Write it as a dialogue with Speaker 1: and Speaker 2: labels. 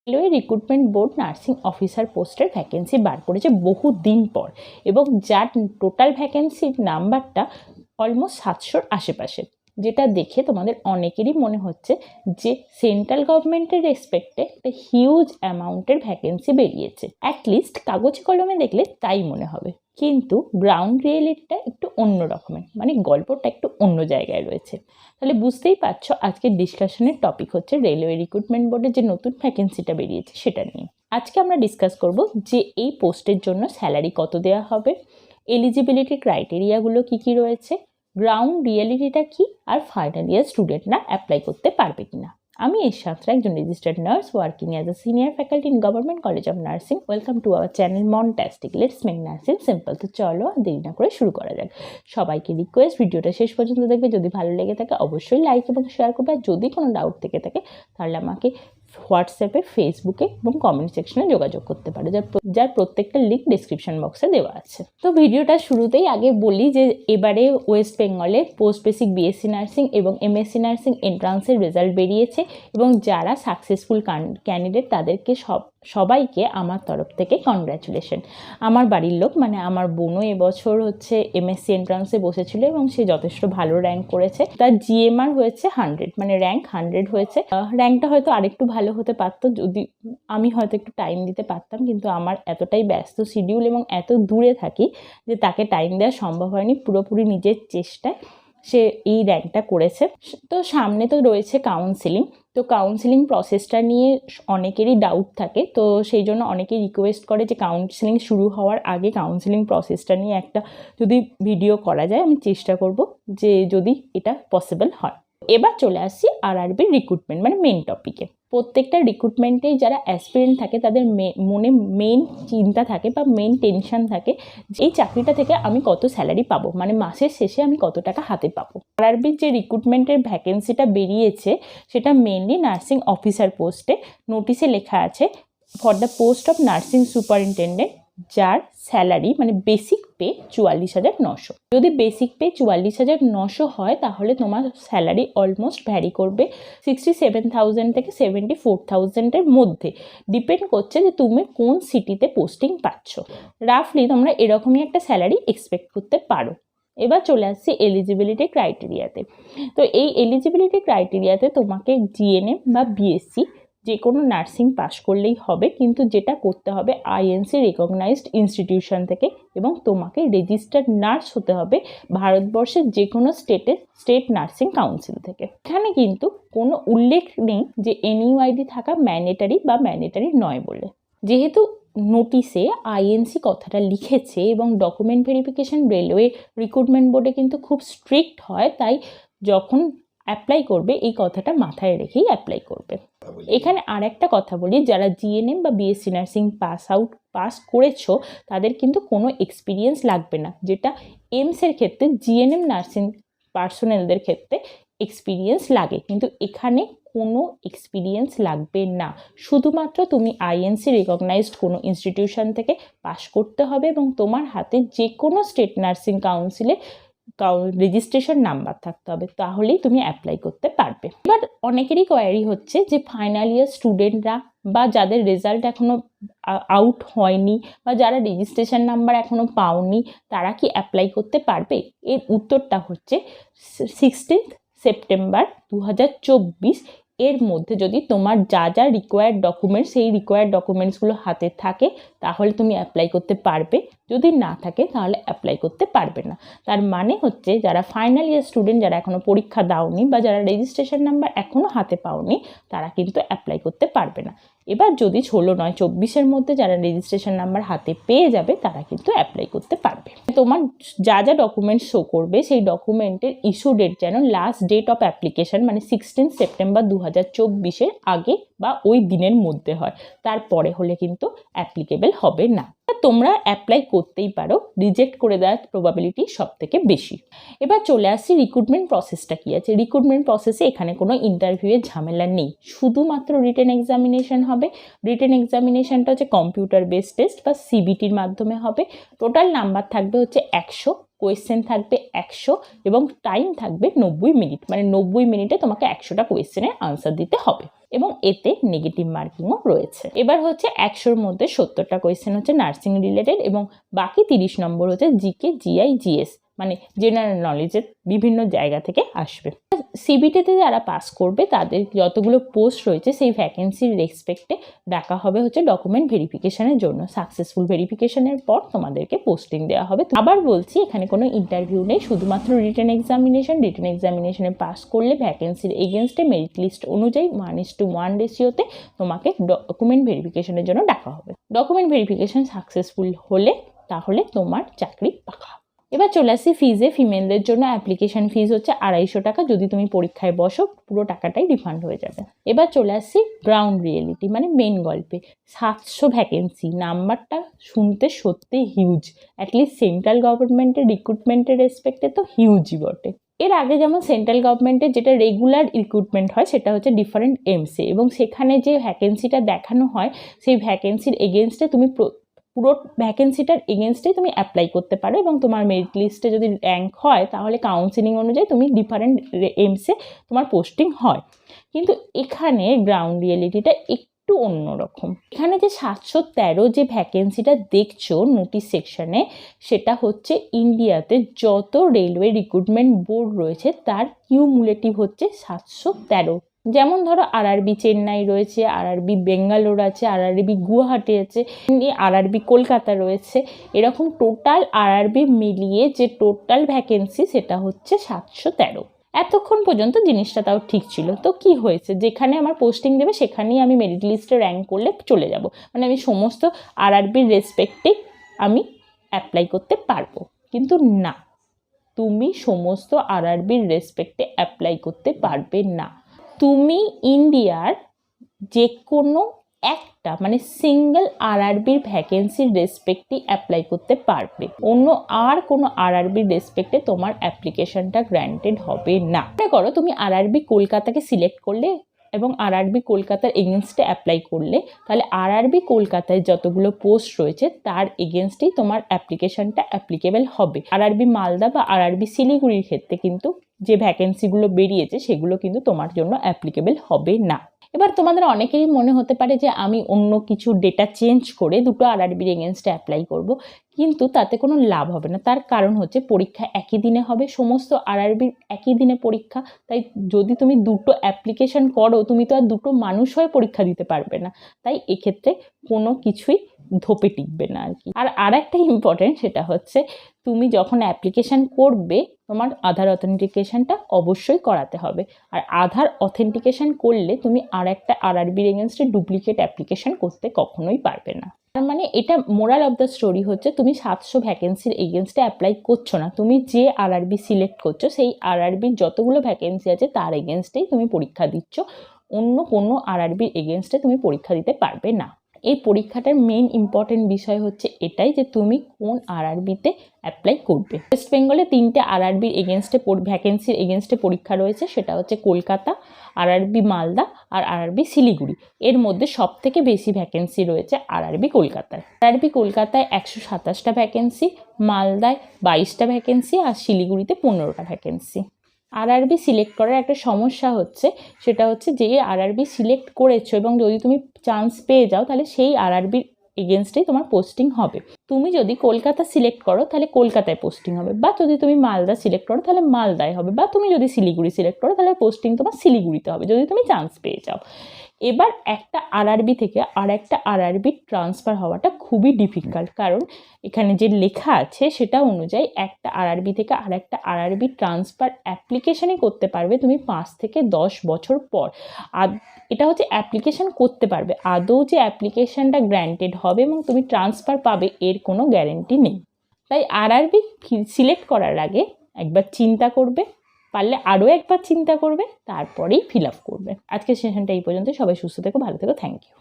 Speaker 1: Railway recruitment board nursing officer পোস্টের vacancy বার করেছে বহু দিন পর, এবং যার টোটাল ভ্যাকেন্সির নাম্বারটা অলমোস্ট 700-র আশেপাশে, যেটা দেখে তোমাদের অনেকেরই মনে হচ্ছে যে সেন্ট্রাল গভর্নমেন্টের রেসপেক্টে একটা হিউজ অ্যামাউন্টের ভ্যাকেন্সি বেরিয়েছে। অ্যাটলিস্ট কাগজে কলমে দেখলে তাই মনে হবে, কিন্তু গ্রাউন্ড রিয়েলিটিটা একটু অন্য রকমের, মানে গল্পটা একটু অন্য জায়গায় রয়েছে। তাহলে বুঝতেই পারছো আজকের ডিসকাশনের টপিক হচ্ছে রেলওয়ে রিক্রুটমেন্ট বোর্ডে যে নতুন ভ্যাকেন্সিটা বেরিয়েছে সেটা নিয়ে। আজকে আমরা ডিসকাস করব যে এই পোস্টের জন্য স্যালারি কত দেওয়া হবে, এলিজিবিলিটি ক্রাইটেরিয়াগুলো কী কী রয়েছে, গ্রাউন্ড রিয়েলিটিটা কি, আর ফাইনাল ইয়ার স্টুডেন্টরা অ্যাপ্লাই করতে পারবে কিনা। আমি এরশাদ একজন registered nurse working as a senior faculty in government college of nursing. Welcome to our channel Montastic, let's make nursing simple. তো চলো আর দেরি না করে শুরু করা যাক। সবাইকে রিকোয়েস্ট, ভিডিওটা শেষ পর্যন্ত দেখবে, যদি ভালো লেগে থাকে অবশ্যই লাইক এবং শেয়ার করবে, আর যদি কোনো ডাউট থেকে থাকে তাহলে আমাকে হোয়াটসঅ্যাপে, ফেসবুকে এবং কমেন্ট সেকশনে যোগাযোগ করতে পারো, যার প্রত্যেকটা লিঙ্ক ডিসক্রিপশন বক্সে দেওয়া আছে। তো ভিডিওটা শুরুতেই আগে বলি যে এবারে ওয়েস্ট বেঙ্গলে পোস্ট বেসিক বিএসসি নার্সিং এবং এমএসসি নার্সিং এন্ট্রান্সের রেজাল্ট বেরিয়েছে, এবং যারা সাকসেসফুল ক্যান্ডিডেট তাদেরকে সবাইকে আমার তরফ থেকে কনগ্র্যাচুলেশন। আমার বাড়ির লোক, মানে আমার বোনও এবছর হচ্ছে এমএসসি এন্ট্রান্সে বসেছিল এবং সে যথেষ্ট ভালো র্যাঙ্ক করেছে। তার জিএমআর হয়েছে 100, মানে র্যাঙ্ক 100 হয়েছে। র্যাঙ্কটা হয়তো আরেকটু ভালো হতে পারতো যদি আমি হয়তো একটু টাইম দিতে পারতাম, কিন্তু আমার এতটাই ব্যস্ত শিডিউল এবং এত দূরে থাকি যে তাকে টাইম দেওয়া সম্ভব হয়নি। পুরোপুরি নিজের চেষ্টায় সে এই র্যাঙ্কটা করেছে। তো সামনে তো রয়েছে কাউন্সেলিং, তো কাউন্সেলিং প্রসেসটা নিয়ে অনেকেরই ডাউট থাকে, তো সেই জন্য অনেকেই রিকোয়েস্ট করে যে কাউন্সেলিং শুরু হওয়ার আগে কাউন্সেলিং প্রসেসটা নিয়ে একটা যদি ভিডিও করা যায়, আমি চেষ্টা করব যে যদি এটা পসিবল হয়। এবার চলে আসছি আরআরবি রিক্রুটমেন্ট, মানে মেন টপিকে। প্রত্যেকটা রিক্রুটমেন্টেই যারা অ্যাসপিরেন্ট থাকে তাদের মনে মেন চিন্তা থাকে বা মেন টেনশন থাকে যে এই চাকরিটা থেকে আমি কত স্যালারি পাবো, মানে মাসের শেষে আমি কত টাকা হাতে পাবো। আরআরবির যে রিক্রুটমেন্টের ভ্যাকেন্সিটা বেরিয়েছে সেটা মেনলি নার্সিং অফিসার পোস্টে। নোটিশে লেখা আছে for the post of nursing superintendent, যার স্যালারি মানে বেসিক পে 44,900। যদি বেসিক পে 44,900 হয় তাহলে তোমার স্যালারি অলমোস্ট ভ্যারি করবে 67,000 থেকে 74,000-এর মধ্যে, ডিপেন্ড করছে যে তুমি কোন সিটিতে পোস্টিং পাচ্ছ। রাফলি তোমরা এরকমই একটা স্যালারি এক্সপেক্ট করতে পারো। এবার চলে আসছি এলিজিবিলিটি ক্রাইটেরিয়াতে। তো এই এলিজিবিলিটি ক্রাইটেরিয়াতে তোমাকে জিএনএম বা বিএসসি যে কোনো নার্সিং পাস করলেই হবে, কিন্তু যেটা করতে হবে আইএনসি রেকগনাইজড ইনস্টিটিউশন থেকে, এবং তোমাকে রেজিস্টার্ড নার্স হতে হবে ভারতবর্ষের যে কোনো স্টেট নার্সিং কাউন্সিল থেকে। এখানে কিন্তু কোনো উল্লেখ নেই যে এনইউআইডি থাকা ম্যান্ডেটারি বা ম্যান্ডেটারি নয় বলে। যেহেতু নোটিশে আইএনসি কথাটা লিখেছে এবং ডকুমেন্ট ভেরিফিকেশন রেলওয়ে রিক্রুটমেন্ট বোর্ডে কিন্তু খুব স্ট্রিক্ট হয়, তাই যখন অ্যাপ্লাই করবে এই কথাটা মাথায় রেখেই অ্যাপ্লাই করবে। এখানে আর একটা কথা বলি, যারা জিএনএম বা বিএসসি নার্সিং পাস করেছো তাদের কিন্তু কোনো এক্সপিরিয়েন্স লাগবে না, যেটা এমসের ক্ষেত্রে জিএনএম নার্সিং পার্সোনেলদের ক্ষেত্রে এক্সপিরিয়েন্স লাগে, কিন্তু এখানে কোনো এক্সপিরিয়েন্স লাগবে না। শুধুমাত্র তুমি আইএনসি রেকগনাইজড কোনো ইনস্টিটিউশন থেকে পাস করতে হবে এবং তোমার হাতে যে কোনো স্টেট নার্সিং কাউন্সিলে রেজিস্ট্রেশন নাম্বার থাকতে হবে, তাহলেই তুমি অ্যাপ্লাই করতে পারবে। এবার অনেকেরই কোয়ারি হচ্ছে যে ফাইনাল ইয়ার স্টুডেন্টরা বা যাদের রেজাল্ট এখনো আউট হয়নি বা যারা রেজিস্ট্রেশন নাম্বার এখনো পাওনি তারা কি অ্যাপ্লাই করতে পারবে? এর উত্তরটা হচ্ছে 16 সেপ্টেম্বর 2024 এর মধ্যে যদি তোমার যা যা রিকোয়ার্ড ডকুমেন্টস, সেই রিকোয়ার্ড ডকুমেন্টসগুলো হাতে থাকে তাহলে তুমি অ্যাপ্লাই করতে পারবে, যদি না থাকে তাহলে অ্যাপ্লাই করতে পারবে না। তার মানে হচ্ছে যারা ফাইনাল ইয়ার স্টুডেন্ট, যারা এখনো পরীক্ষা দাওনি বা যারা রেজিস্ট্রেশন নাম্বার এখনো হাতে পাওনি তারা কিন্তু অ্যাপ্লাই করতে পারবে না। এবার যদি 16/9/24 মধ্যে যারা রেজিস্ট্রেশন নাম্বার হাতে পেয়ে যাবে তারা কিন্তু অ্যাপ্লাই করতে পারবে। তোমার যা যা ডকুমেন্টস শো করবে সেই ডকুমেন্টের ইস্যু ডেট যেন লাস্ট ডেট অফ অ্যাপ্লিকেশন মানে 16 সেপ্টেম্বর 2024 আগে বা ওই দিনের মধ্যে হয়, তারপরে হলে কিন্তু অ্যাপ্লিকেবল হবে না। তোমরা অ্যাপ্লাই করতেই পারো, রিজেক্ট করে দেওয়ার প্রবাবিলিটি সব থেকে বেশি। এবার চলে আসছি রিক্রুটমেন্ট প্রসেসটা কী আছে। রিক্রুটমেন্ট প্রসেসে এখানে কোনো ইন্টারভিউয়ের ঝামেলা নেই, শুধুমাত্র রিটেন এক্সামিনেশন হবে। রিটেন এক্সামিনেশনটা হচ্ছে কম্পিউটার বেসড টেস্ট বা সিবিটির মাধ্যমে হবে। টোটাল নাম্বার থাকবে হচ্ছে 100, কোয়েশ্চেন থাকবে 100 এবং টাইম থাকবে 90 মিনিট, মানে 90 মিনিটে তোমাকে 100টা কোয়েশ্চেনের আনসার দিতে হবে এবং এতে নেগেটিভ মার্কিংও রয়েছে। এবার হচ্ছে 100-র মধ্যে 70টা কোয়েশ্চেন হচ্ছে নার্সিং রিলেটেড এবং বাকি 30 নম্বর হচ্ছে জিকে, জিআই, জিএস, মানে জেনারেল নলেজের বিভিন্ন জায়গা থেকে আসবে। সিবিটিতে যারা পাস করবে তাদের যতগুলো পোস্ট রয়েছে সেই ভ্যাকেন্সির রেসপেক্টে ডাকা হবে হচ্ছে ডকুমেন্ট ভেরিফিকেশনের জন্য। সাকসেসফুল ভেরিফিকেশনের পর তোমাদেরকে পোস্টিং দেওয়া হবে। আবার বলছি, এখানে কোনো ইন্টারভিউ নেই, শুধুমাত্র রিটেন এক্সামিনেশনে পাস করলে ভ্যাকেন্সির এগেনস্টে মেরিট লিস্ট অনুযায়ী 1:1 রেশিওতে তোমাকে ডকুমেন্ট ভেরিফিকেশনের জন্য ডাকা হবে। ডকুমেন্ট ভেরিফিকেশন সাকসেসফুল হলে তাহলে তোমার চাকরি পাকা। এবার চলে আসি ফিজে। ফিমেলদের জন্য অ্যাপ্লিকেশন ফিজ হচ্ছে 250 টাকা। যদি তুমি পরীক্ষায় বসো পুরো টাকাটাই রিফান্ড হয়ে যাবে। এবার চলে আসি গ্রাউন্ড রিয়েলিটি, মানে মেন গল্পে। 700 ভ্যাকেন্সি, নাম্বারটা শুনতে সত্যি হিউজ। অ্যাটলিস্ট সেন্ট্রাল গভর্নমেন্টের রিক্রুটমেন্টের রেসপেক্টে তো হিউজই বটে। এর আগে যেমন সেন্ট্রাল গভর্নমেন্টের যেটা রেগুলার রিক্রুটমেন্ট হয় সেটা হচ্ছে ডিফারেন্ট এমসে, এবং সেখানে যে ভ্যাকেন্সিটা দেখানো হয় সেই ভ্যাকেন্সির এগেনস্টে তুমি পুরো ভ্যাকেন্সিটার এগেনস্টেই তুমি অ্যাপ্লাই করতে পারো এবং তোমার মেরিট লিস্টে যদি র্যাঙ্ক হয় তাহলে কাউন্সিলিং অনুযায়ী তুমি ডিফারেন্ট এমসে তোমার পোস্টিং হয়। কিন্তু এখানে গ্রাউন্ড রিয়েলিটিটা একটু অন্যরকম। এখানে যে 713 যে ভ্যাকেন্সিটা দেখছো নোটিশ সেকশনে, সেটা হচ্ছে ইন্ডিয়াতে যত রেলওয়ে রিক্রুটমেন্ট বোর্ড রয়েছে তার কিউমুলেটিভ হচ্ছে 713। যেমন ধরো আরআরবি চেন্নাই রয়েছে, আরআরবি বেঙ্গালোর আছে, আরআরবি গুয়াহাটি আছে, আরআরবি কলকাতা রয়েছে। এরকম টোটাল আরআরবি মিলিয়ে যে টোটাল ভ্যাকেন্সি সেটা হচ্ছে 713। এতক্ষণ পর্যন্ত জিনিসটা তাও ঠিক ছিল। তো কি হয়েছে, যেখানে আমার পোস্টিং দেবে সেখানেই আমি মেরিট লিস্টে র্যাঙ্ক করলে চলে যাব, মানে আমি সমস্ত আরআরবির রেসপেক্টে আমি অ্যাপ্লাই করতে পারবো। কিন্তু না, তুমি সমস্ত আরআরবির রেসপেক্টে অ্যাপ্লাই করতে পারবে না। তুমি ইন্ডিয়ার যে কোনো একটা মানে সিঙ্গেল আরআরবির ভ্যাকেন্সির রেসপেক্টে অ্যাপ্লাই করতে পারবে, অন্য আর কোনো আরআরবির রেসপেক্টে তোমার অ্যাপ্লিকেশনটা গ্র্যান্টেড হবে না। মনে করো তুমি আরআরবি কলকাতাকে সিলেক্ট করলে এবং আরআরবি কলকাতার এগেনস্টে অ্যাপ্লাই করলে, তাহলে আরআরবি কলকাতায় যতগুলো পোস্ট রয়েছে তার এগেনস্টেই তোমার অ্যাপ্লিকেশনটা অ্যাপ্লিকেবল হবে। আরআরবি মালদা বা আরআরবি শিলিগুড়ির ক্ষেত্রে কিন্তু যে ভ্যাকেন্সিগুলো বেরিয়েছে সেগুলো কিন্তু তোমার জন্য অ্যাপ্লিকেবল হবে না। এবার তোমাদের অনেকেরই মনে হতে পারে যে আমি অন্য কিছু ডেটা চেঞ্জ করে দুটো আরআরবির এগেনস্টে অ্যাপ্লাই করব, কিন্তু তাতে কোনো লাভ হবে না। তার কারণ হচ্ছে পরীক্ষা একই দিনে হবে, সমস্ত আরআরবির একই দিনে পরীক্ষা। তাই যদি তুমি দুটো অ্যাপ্লিকেশন করো তুমি তো আর দুটো মানুষ হয়ে পরীক্ষা দিতে পারবে না। তাই এক্ষেত্রে কোনো কিছুই ধোপে টিকবে না আর কি। আর একটা ইম্পর্টেন্ট, সেটা হচ্ছে তুমি যখন অ্যাপ্লিকেশান করবে তোমার আধার অথেন্টিকেশনটা অবশ্যই করাতে হবে। আর আধার অথেন্টিকেশন করলে তুমি আর একটা আরআরবির এগেনস্টে ডুপ্লিকেট অ্যাপ্লিকেশন করতে কখনোই পারবে না। তার মানে এটা মোরাল অফ দ্য স্টোরি হচ্ছে তুমি 700 ভ্যাকেন্সির এগেনস্টে অ্যাপ্লাই করছো না, তুমি যে আরআরবি সিলেক্ট করছো সেই আরআরবির যতগুলো ভ্যাকেন্সি আছে তার এগেনস্টেই তুমি পরীক্ষা দিচ্ছ, অন্য কোনো আরআরবির এগেনস্টে তুমি পরীক্ষা দিতে পারবে না। এই পরীক্ষাটার মেইন ইম্পর্টেন্ট বিষয় হচ্ছে এটাই যে তুমি কোন আরআরবিতে অ্যাপ্লাই করবে। ওয়েস্ট বেঙ্গলে 3টে আরআরবির এগেনস্টে ভ্যাকেন্সির এগেনস্টে পরীক্ষা রয়েছে, সেটা হচ্ছে কলকাতা, আরআরবি মালদা আর আরআরবি শিলিগুড়ি। এর মধ্যে সব থেকে বেশি ভ্যাকেন্সি রয়েছে আরআরবি কলকাতায়। আরআরবি কলকাতায় 127টা ভ্যাকেন্সি, মালদায় 22টা ভ্যাকেন্সি আর শিলিগুড়িতে 15টা ভ্যাকেন্সি। আরআরবি সিলেক্ট করার একটা সমস্যা হচ্ছে, সেটা হচ্ছে যে আরআরবি সিলেক্ট করেছো এবং যদি তুমি চান্স পেয়ে যাও তাহলে সেই আরআরবির এগেনস্টেই তোমার পোস্টিং হবে। তুমি যদি কলকাতা সিলেক্ট করো তাহলে কলকাতায় পোস্টিং হবে, বা যদি তুমি মালদা সিলেক্ট করো তাহলে মালদায় হবে, বা তুমি যদি শিলিগুড়ি সিলেক্ট করো তাহলে পোস্টিং তোমার শিলিগুড়িতে হবে যদি তুমি চান্স পেয়ে যাও। এবার একটা আরআরবি থেকে আর একটা আরআরবি ট্রান্সফার হওয়াটা খুবই ডিফিকাল্ট, কারণ এখানে যে লেখা আছে সেটা অনুযায়ী একটা আরআরবি থেকে আর একটা আরআরবি ট্রান্সফার অ্যাপ্লিকেশনই করতে পারবে তুমি 5 থেকে 10 বছর পর। আর এটা হচ্ছে অ্যাপ্লিকেশন করতে পারবে, আদৌ যে অ্যাপ্লিকেশনটা গ্র্যান্টেড হবে এবং তুমি ট্রান্সফার পাবে এর কোনো গ্যারেন্টি নেই। তাই আরআরবি সিলেক্ট করার আগে একবার চিন্তা করবে, পারলে আরও একবার চিন্তা করবে, তারপরেই ফিল আপ করবে। আজকের সেশনটা এই পর্যন্ত। সবাই সুস্থ থেকো, ভালো থেকো, থ্যাংক ইউ।